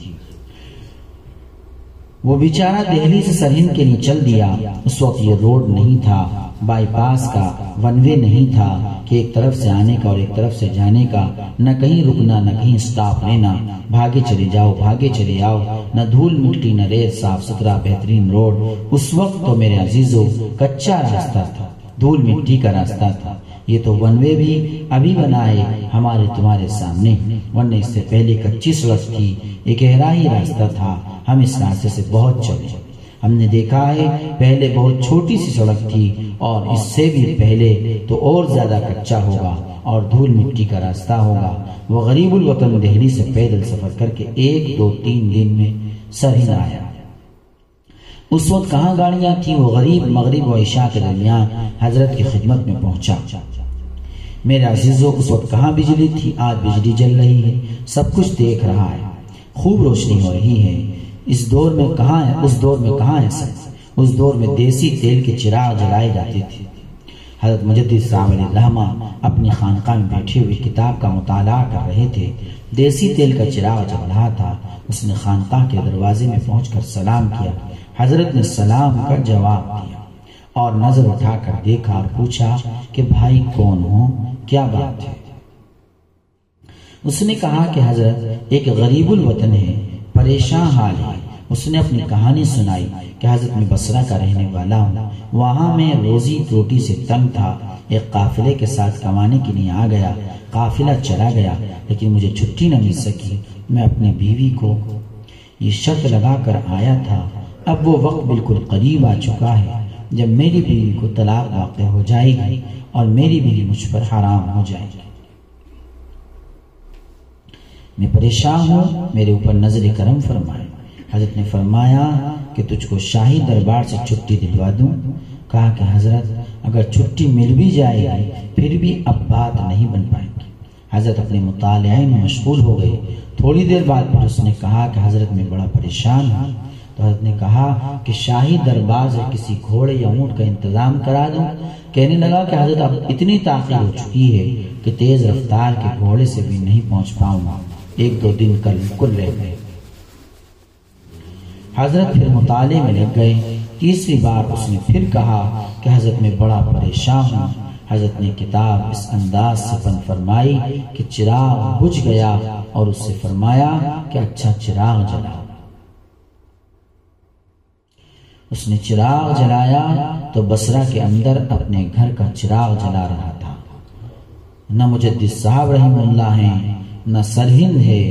وہ بیچارہ دہلی سے سرہند کے لیے چل دیا۔ اس وقت یہ روڈ نہیں تھا، بائی پاس کا، ون وے نہیں تھا کہ ایک طرف سے آنے کا اور ایک طرف سے جانے کا، نہ کہیں رکنا نہ کہیں سٹاپ لینا، بھاگے چلے جاؤ بھاگے چلے آؤ، نہ دھول مٹی نہ ریت، صاف ستھرا بہترین روڈ۔ اس وقت تو میرے عزیزو کچا راستہ تھا، دھول مٹی کا راستہ تھا۔ یہ تو ون وے بھی ابھی بنا ہے ہمارے تمہارے سامنے، ورنہ اس سے پہلے کچی سڑک تھی، ایک گہرائی راستہ تھا، ہم اس راستے سے بہت چلے۔ ہم نے دیکھا ہے پہلے بہت چھوٹی سی سڑک تھی اور اس سے بھی پہلے تو اور زیادہ کچا ہوگا اور دھول مٹی کا راستہ ہوگا۔ وہ غریب الوطن دہلی سے پیدل سفر کر کے 1 2 3 دن میں سرہند آیا۔ اس وقت کہاں گاڑیاں تھیں، وہ غریب مغرب و عشاء کے درمیان حضرت کی خدمت میں پہنچا۔ میرے عزیزو اس وقت کہاں بجلی تھی، آج بجلی جل رہی ہے، سب کچھ دیکھ رہا ہے، خوب روشنی ہو رہی ہے۔ اس دور میں کہاں ہے، اس دور میں کہاں ہے سب؟ اس دور میں دیسی تیل کے چراغ جلائے جاتے تھے۔ حضرت مجدد صاحب علیہ الرحمہ اپنی خانقاہ میں بیٹھے ہوئے کتاب کا مطالعہ کر رہے تھے، دیسی تیل کا چراغ جل رہا تھا۔ اس نے خانقاہ کے دروازے میں پہنچ کر سلام کیا۔ حضرت نے سلام کا جواب دیا اور نظر اٹھا کر دیکھا اور پوچھا کہ بھائی کون ہو، کیا بات ہے؟ اس نے کہا کہ حضرت ایک غریب الوطن ہے، پریشان حال ہے۔ اس نے اپنی کہانی سنائی کہ حضرت میں بصرہ کا رہنے والا ہوں، وہاں میں روزی روٹی سے تنگ تھا، ایک قافلے کے ساتھ کمانے کے لیے آ گیا، قافلہ چلا گیا لیکن مجھے چھٹی نہ مل سکی۔ میں اپنی بیوی کو یہ شرط لگا کر آیا تھا، اب وہ وقت بالکل قریب آ چکا ہے جب میری بیوی کو طلاق واقع ہو جائے گی اور میری بیوی مجھ پر حرام ہو جائے گی۔ میں پریشان ہوں، میرے اوپر نظر کرم فرمائے۔ حضرت نے فرمایا کہ تجھ کو شاہی دربار سے چھٹی دلوا دوں؟ کہا کہ حضرت اگر چھٹی مل بھی جائے گی پھر بھی اب بات نہیں بن پائے گی۔ حضرت اپنے مطالعے میں مشغول ہو گئے۔ تھوڑی دیر بعد پھر اس نے کہا کہ حضرت میں بڑا پریشان ہوں۔ تو حضرت نے کہا کہ شاہی دربار سے کسی گھوڑے یا اونٹ کا انتظام کرا دوں؟ کہنے لگا کہ حضرت اب اتنی تاخیر ہو چکی ہے کہ تیز رفتار کے گھوڑے سے بھی نہیں پہنچ پاؤں گا، 1 2 دن کل رہ گئے۔ حضرت پھر مطالعے میں لگ گئے۔ تیسری بار اس نے پھر کہا کہ حضرت میں بڑا پریشان ہوں۔ حضرت نے کتاب اس انداز سے بند فرمائی کہ چراغ بجھ گیا اور اس سے فرمایا کہ اچھا چراغ جلاؤ۔ اس نے چراغ جلایا تو بصرہ کے اندر اپنے گھر کا چراغ جلا رہا تھا۔ نہ مجدد صاحب رحمہ اللہ ہیں، نہ سرہند ہے،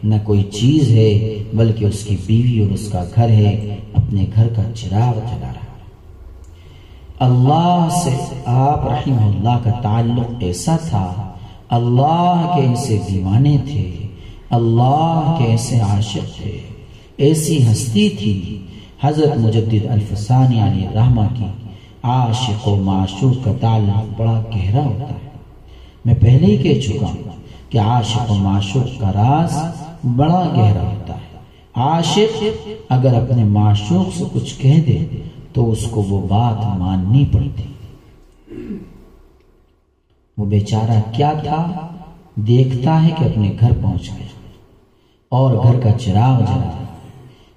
نہ کوئی چیز ہے، بلکہ اس کی بیوی اور اس کا گھر ہے، اپنے گھر کا چراغ جلا رہا ہے۔ اللہ سے آپ رحمہ اللہ کا تعلق ایسا تھا، اللہ کے ایسے دیوانے تھے، اللہ کے ایسے عاشق تھے، ایسی ہستی تھی۔ حضرت مجدد الفسانی علیہ الرحمہ کی عاشق و معشوق کا تعلق بڑا گہرا ہوتا ہے۔ میں پہلے ہی کہہ چکا ہوں کہ عاشق و معشوق کا راز بڑا گہرا ہوتا ہے۔ عاشق اگر اپنے معشوق سے کچھ کہہ دے تو اس کو وہ بات ماننی پڑتی۔ وہ بیچارہ کیا تھا، دیکھتا ہے کہ اپنے گھر پہنچ گیا اور گھر کا چراغ جلا۔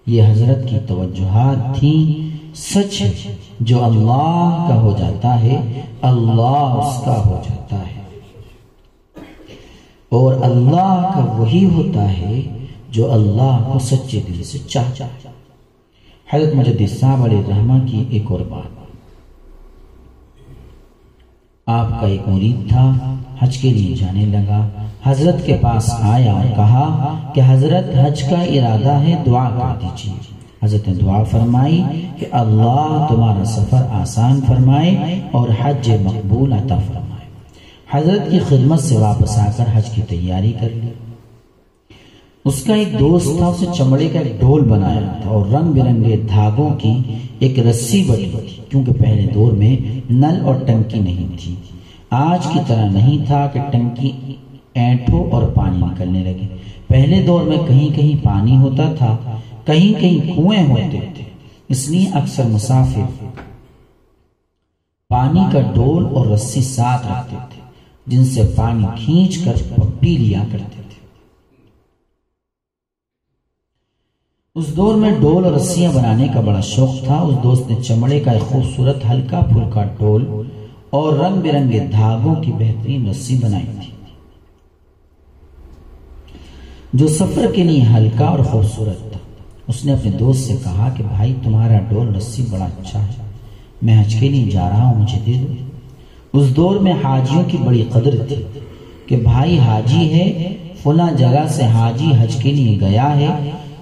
یہ حضرت کی توجہات تھیں۔ سچ ہے، جو اللہ کا ہو جاتا ہے اللہ اس کا ہو جاتا ہے، اور اللہ کا وہی ہوتا ہے جو اللہ کو سچے دل سے چاہتا ہے۔ حضرت مجدد صاحب علیہ الرحمہ کی ایک اور بات، آپ کا ایک مرید تھا، حج کے لیے جانے لگا، حضرت کے پاس آیا اور کہا کہ حضرت حج کا ارادہ ہے، دعا کر دیجیے۔ حضرت نے دعا فرمائی کہ اللہ تمہارا سفر آسان فرمائے اور حج مقبول عطا فرمائے۔ حضرت کی خدمت سے واپس آ کر حج کی تیاری کر لی۔ اس کا ایک دوست تھا، اسے چمڑے کا ایک ڈھول بنایا تھا اور رنگ برنگے دھاگوں کی ایک رسی بنی تھی، کیونکہ پہلے دور میں نل اور ٹنکی نہیں تھی۔ آج کی طرح نہیں تھا کہ ٹنکی اینٹھو اور پانی نکلنے لگے۔ پہلے دور میں کہیں کہیں پانی ہوتا تھا، کہیں کہیں کنویں ہوتے تھے، اس لیے اکثر مسافر پانی کا ڈول اور رسی ساتھ رکھتے تھے، جن سے پانی کھینچ کر پی لیا کرتے تھے۔ اس دور میں ڈول اور رسیاں بنانے کا بڑا شوق تھا۔ اس دوست نے چمڑے کا ایک خوبصورت ہلکا پھلکا ڈول اور رنگ برنگے دھاگوں کی بہترین رسی بنائی تھی، جو سفر کے لیے ہلکا اور خوبصورت تھا۔ اس نے اپنے دوست سے کہا کہ بھائی تمہارا ڈول رسی بڑا اچھا ہے، میں حج کے لیے جا رہا ہوں، مجھے دے دو۔ اس دور میں حاجیوں کی بڑی قدر تھی کہ بھائی حاجی ہے، فلاں جگہ سے حاجی حج کے لیے گیا ہے،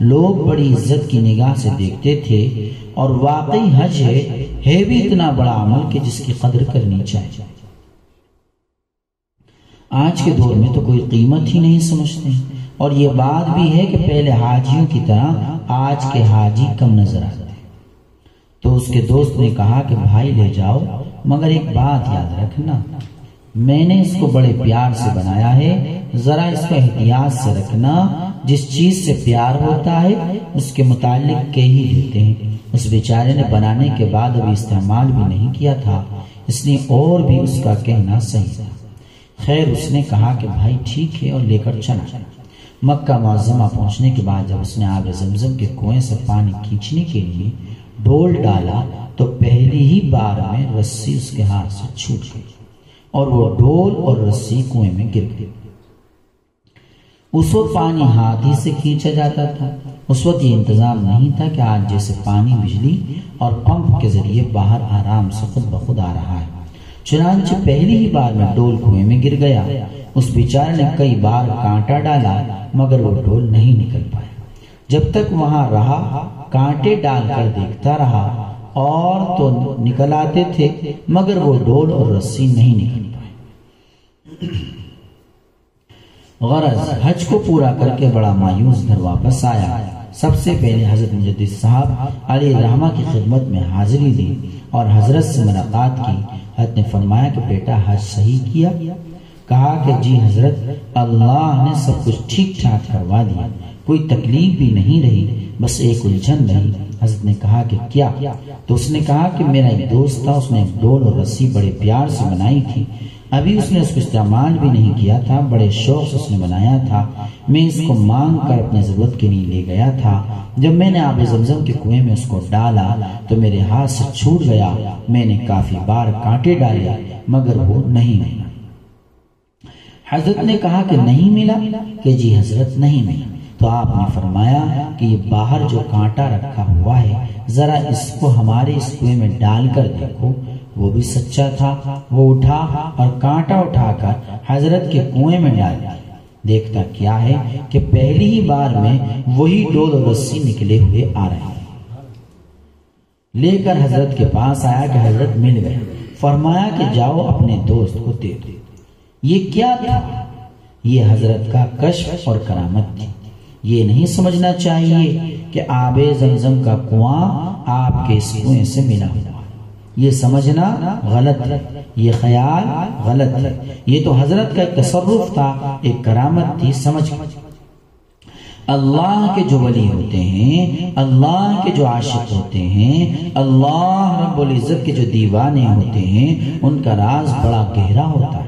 لوگ بڑی عزت کی نگاہ سے دیکھتے تھے، اور واقعی حج ہے بھی اتنا بڑا عمل کہ جس کی قدر کرنی چاہیے۔ آج کے دور میں تو کوئی قیمت ہی نہیں سمجھتے، اور یہ بات بھی ہے کہ پہلے حاجیوں کی طرح آج کے حاجی کم نظر آتے۔ تو اس کے دوست نے کہا کہ بھائی لے جاؤ، مگر ایک بات یاد رکھنا، میں نے اس کو بڑے پیار سے بنایا ہے، ذرا اس کو احتیاط سے رکھنا، جس چیز سے پیار ہوتا ہے اس کے متعلق کہہ ہی دیتے ہیں۔ اس بیچارے نے بنانے کے بعد ابھی استعمال بھی نہیں کیا تھا، اس لیے اور بھی اس کا کہنا صحیح تھا۔ خیر اس نے کہا کہ بھائی ٹھیک ہے، اور لے کر چلا۔ مکہ معظمہ پہنچنے کے بعد جب اس نے آب زمزم کے کنویں سے پانی کھینچنے کے لیے ڈول ڈالا تو پہلی ہی بار میں رسی اس کے ہاتھ سے چھوٹ گئی اور وہ ڈول اور رسی کنویں میں گر گئی۔ اس وقت پانی ہاتھ ہی سے کھینچا جاتا تھا۔ اس وقت یہ انتظام نہیں تھا کہ آج جیسے پانی بجلی اور پمپ کے ذریعے باہر آرام سے خود بخود آ رہا ہے۔ چنانچہ پہلی ہی بار میں ڈول کنویں میں گر گیا۔ اس بیچارے نے کئی بار کانٹا ڈالا مگر وہ ڈول نہیں نکل پایا۔ جب تک وہاں رہا کانٹے ڈال کر دیکھتا رہا، اور تو نکل آتے تھے مگر وہ ڈول اور رسی نہیں نکل پائے۔ غرض حج کو پورا کر کے بڑا مایوس گھر واپس آیا۔ سب سے پہلے حضرت مجدد صاحب علیہ الرحمہ کی خدمت میں حاضری دی اور حضرت سے ملاقات کی۔ حضرت نے فرمایا کہ بیٹا حج صحیح کیا؟ کہا کہ جی حضرت، اللہ نے سب کچھ ٹھیک ٹھاک کروا دیا، کوئی تکلیف بھی نہیں رہی، بس ایک الجھن رہی۔ حضرت نے کہا کہ کیا؟ تو اس نے کہا کہ میرا ایک دوست تھا، اس نے ڈول اور رسی بڑے پیار سے بنائی تھی، ابھی اس نے اس کو استعمال بھی نہیں کیا تھا، بڑے شوق سے اس نے بنایا تھا، میں اس کو مانگ کر اپنے ضرورت کے لیے لے گیا تھا، جب میں نے آب زمزم کے کنویں میں اس کو ڈالا تو میرے ہاتھ سے چھوٹ گیا، میں نے کافی بار کانٹے ڈالے مگر وہ نہیں ملا۔ حضرت نے کہا کہ نہیں ملا؟ کہ جی حضرت نہیں ملا۔ تو آپ نے فرمایا کہ یہ باہر جو کانٹا رکھا ہوا ہے ذرا اس کو ہمارے اس کنویں میں ڈال کر دیکھو۔ وہ بھی سچا تھا، وہ اٹھا اور کانٹا اٹھا کر حضرت کے کنویں میں ڈال دیا۔ دیکھتا کیا ہے کہ پہلی ہی بار میں وہی ڈول اور رسی نکلے ہوئے آ رہے ہیں۔ لے کر حضرت کے پاس آیا کہ حضرت مل گئے، فرمایا کہ جاؤ اپنے دوست کو دے دو۔ یہ کیا تھا؟ یہ حضرت کا کشف اور کرامت تھی۔ یہ نہیں سمجھنا چاہیے کہ آب زمزم کا کنواں آپ کے اس کنویں سے ملا ہوا، یہ سمجھنا غلط ہے، یہ خیال غلط ہے۔ یہ تو حضرت کا ایک تصرف تھا، ایک کرامت تھی، سمجھ۔ اللہ کے جو ولی ہوتے ہیں، اللہ کے جو عاشق ہوتے ہیں، اللہ رب العزت کے جو دیوانے ہوتے ہیں، ان کا راز بڑا گہرا ہوتا ہے۔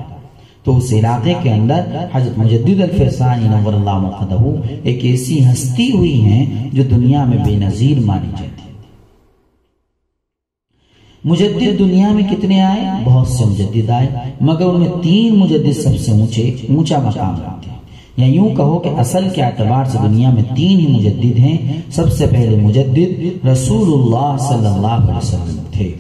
تو اس علاقے کے اندر حضرت مجدد الفرسانی نور اللہ مقدہ ایک ایسی ہستی ہوئی ہیں جو دنیا میں بے نظیر مانی جاتی ہے۔ مجدد دنیا میں کتنے آئے؟ بہت سے مجدد آئے، مگر ان میں 3 مجدد سب سے اونچا مقام رکھتے ہیں۔ یا یوں کہو کہ اصل کے اعتبار سے دنیا میں 3 ہی مجدد ہیں۔ سب سے پہلے مجدد رسول اللہ صلی اللہ علیہ وسلم تھے۔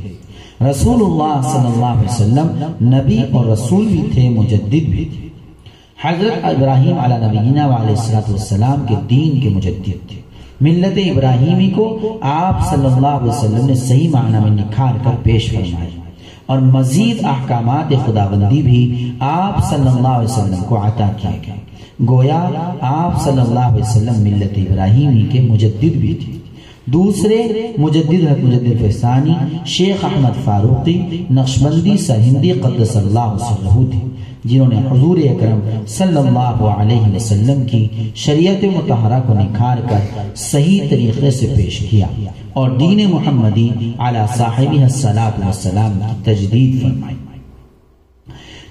رسول اللہ صلی اللہ علیہ وسلم نبی اور رسول بھی تھے، مجدد بھی تھے۔ حضرت ابراہیم علیہ نبینا علیہ السلام کے دین کے مجدد تھے۔ ملت ابراہیمی کو آپ صلی اللہ علیہ وسلم نے صحیح معنی میں نکھار کر پیش فرمایا، اور مزید احکامات خداوندی بھی آپ صلی اللہ علیہ وسلم کو عطا کیے گئے۔ گویا آپ صلی اللہ علیہ وسلم ملت ابراہیمی کے مجدد بھی تھے۔ دوسرے مجدد حضرت مجدد فرسانی شیخ احمد فاروقی نقشبندی سرہندی قدس اللہ سرہ تھے، جنہوں نے حضور اکرم صلی اللہ علیہ وسلم کی شریعت مطہرہ کو نکھار کر صحیح طریقے سے پیش کیا اور دین محمدی علی صاحبہ الصلاۃ والسلام کی تجدید فرمائی۔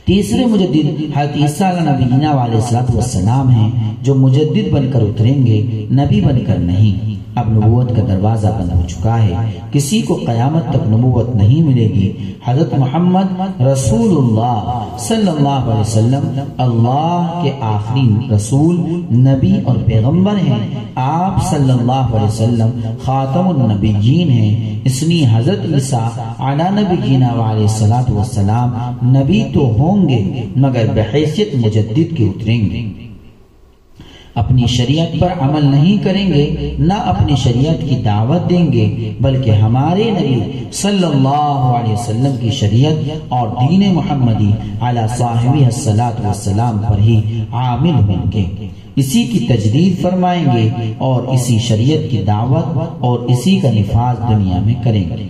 تیسرے مجدد حضرت عیسیٰ علیہ نبینا علیہ الصلاۃ والسلام ہیں، جو مجدد بن کر اتریں گے، نبی بن کر نہیں۔ اب نبوت کا دروازہ بند ہو چکا ہے، کسی کو قیامت تک نبوت نہیں ملے گی۔ حضرت محمد رسول اللہ صلی اللہ علیہ وسلم اللہ کے آخری رسول، نبی اور پیغمبر ہیں۔ آپ صلی اللہ علیہ وسلم خاتم النبیین ہیں، اس لیے حضرت عیسیٰ علی نبینا علیہ الصلاۃ والسلام نبی تو ہوں گے، مگر بحیثیت مجدد کے اتریں گے۔ اپنی شریعت پر عمل نہیں کریں گے، نہ اپنی شریعت کی دعوت دیں گے، بلکہ ہمارے نبی صلی اللہ علیہ وسلم کی شریعت اور دین محمدی علی صاحبہ الصلاۃ والسلام پر ہی عامل ہوں گے، اسی کی تجدید فرمائیں گے اور اسی شریعت کی دعوت اور اسی کا نفاذ دنیا میں کریں گے۔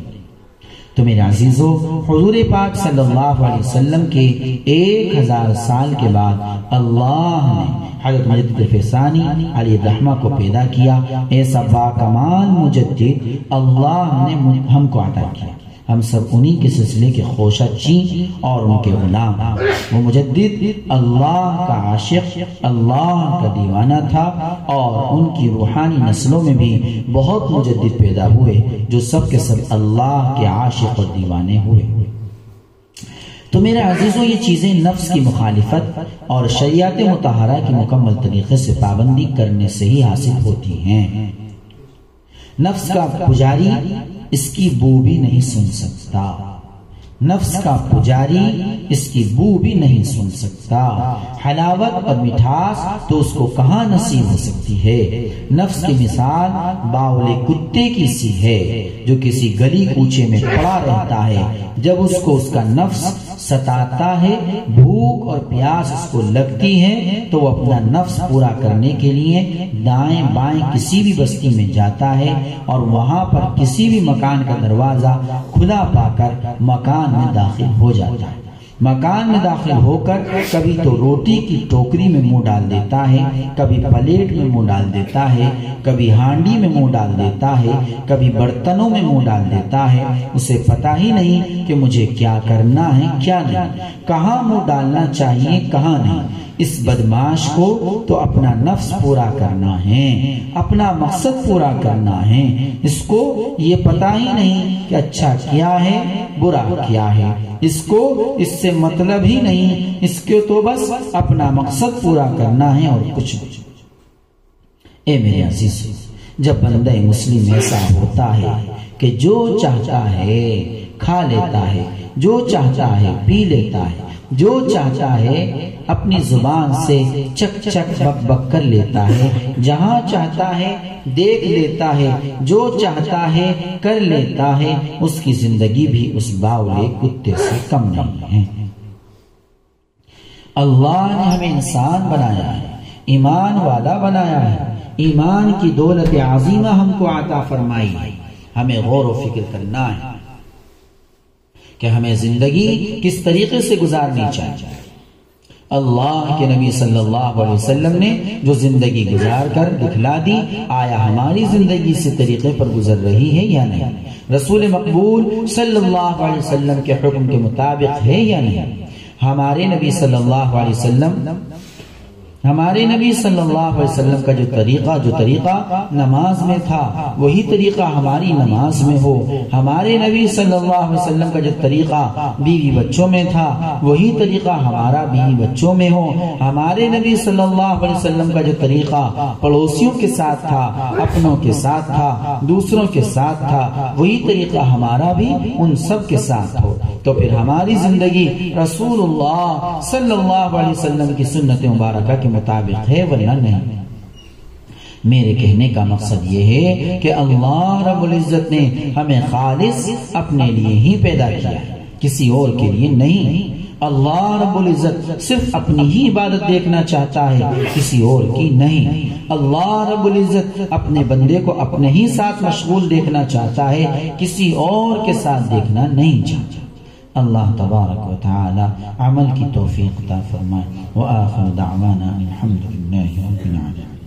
تو میرے عزیزو، حضور پاک صلی اللہ علیہ وسلم کے 1000 سال کے بعد اللہ نے حضرت مجدد فرسانی علیہ الرحمہ کو پیدا کیا۔ ایسا باکمال مجدد اللہ نے ہم کو عطا کیا۔ ہم سب انہی کے سلسلے کے خوشہ چین اور ان کے غلام۔ وہ مجدد اللہ کا عاشق، اللہ کا دیوانہ تھا، اور ان کی روحانی نسلوں میں بھی بہت مجدد پیدا ہوئے جو سب کے سب اللہ کے عاشق اور دیوانے ہوئے۔ تو میرے عزیزوں، یہ چیزیں نفس کی مخالفت اور شریعت مطہرہ کی مکمل طریقے سے پابندی کرنے سے ہی حاصل ہوتی ہیں۔ نفس کا پجاری اس کی بو بھی نہیں سن سکتا، نفس کا پجاری اس کی بو بھی نہیں سن سکتا۔ حلاوت اور مٹھاس تو اس کو کہاں نصیب ہو سکتی ہے؟ نفس کی مثال باولے کتے کی سی ہے جو کسی گلی کوچے میں پڑا رہتا ہے۔ جب اس کو اس کا نفس ستاتا ہے، بھوک اور پیاس اس کو لگتی ہے، تو وہ اپنا نفس پورا کرنے کے لیے دائیں بائیں کسی بھی بستی میں جاتا ہے، اور وہاں پر کسی بھی مکان کا دروازہ کھلا پا کر مکان میں داخل ہو جاتا ہے۔ مکان میں داخل ہو کر کبھی تو روٹی کی ٹوکری میں منہ ڈال دیتا ہے، کبھی پلیٹ میں منہ ڈال دیتا ہے، کبھی ہانڈی میں منہ ڈال دیتا ہے، کبھی برتنوں میں منہ ڈال دیتا ہے۔ اسے پتہ ہی نہیں کہ مجھے کیا کرنا ہے کیا نہیں، کہاں منہ ڈالنا چاہیے کہاں نہیں۔ اس بدماش کو تو اپنا نفس پورا کرنا ہے، اپنا مقصد پورا کرنا ہے۔ اس کو یہ پتہ ہی نہیں کہ اچھا کیا ہے برا کیا ہے، اس کو اس سے مطلب ہی نہیں، اس کو تو بس اپنا مقصد پورا کرنا ہے اور کچھ نہیں۔ اے میرے عزیز، جب بندہ مسلم ایسا ہوتا ہے کہ جو چاہتا ہے کھا لیتا ہے، جو چاہتا ہے پی لیتا ہے، جو چاہتا ہے اپنی زبان سے چک چک بک بک کر لیتا ہے، جہاں چاہتا ہے دیکھ لیتا ہے، جو چاہتا ہے کر لیتا ہے، اس کی زندگی بھی اس باولے کتے سے کم نہیں ہے۔ اللہ نے ہمیں انسان بنایا ہے، ایمان والا بنایا ہے، ایمان کی دولت عظیمہ ہم کو عطا فرمائی ہے۔ ہمیں غور و فکر کرنا ہے کہ ہمیں زندگی کس طریقے سے گزارنی چاہیے۔ اللہ کے نبی صلی اللہ علیہ وسلم نے جو زندگی گزار کر دکھلا دی، آیا ہماری زندگی سے طریقے پر گزر رہی ہے یا نہیں؟ رسول مقبول صلی اللہ علیہ وسلم کے حکم کے مطابق ہے یا نہیں؟ ہمارے نبی صلی اللہ علیہ وسلم کا جو طریقہ نماز میں تھا، وہی طریقہ ہماری نماز میں ہو۔ ہمارے نبی صلی اللہ علیہ وسلم کا جو طریقہ بیوی بچوں میں تھا، وہی طریقہ ہمارا بیوی بچوں میں ہو۔ ہمارے نبی صلی اللہ علیہ وسلم کا جو طریقہ پڑوسیوں کے ساتھ تھا، اپنوں کے ساتھ تھا، دوسروں کے ساتھ تھا، وہی طریقہ ہمارا بھی ان سب کے ساتھ ہو، تو پھر ہماری زندگی رسول اللہ صلی اللہ علیہ وسلم کی سنت مبارکہ کے مطابق ہے، ورنہ نہیں۔ میرے کہنے کا مقصد یہ ہے کہ اللہ رب العزت نے ہمیں خالص اپنے لیے ہی پیدا کیا ہے، کسی اور کے لیے نہیں۔ اللہ رب العزت صرف اپنی ہی عبادت دیکھنا چاہتا ہے، کسی اور کی نہیں۔ اللہ رب العزت اپنے بندے کو اپنے ہی ساتھ مشغول دیکھنا چاہتا ہے، کسی اور کے ساتھ دیکھنا نہیں چاہتا۔ اللہ تبارک و تعالی عمل کی توفیق عطا فرمائے۔ وآخر دعوانا الحمد للہ رب العالمین۔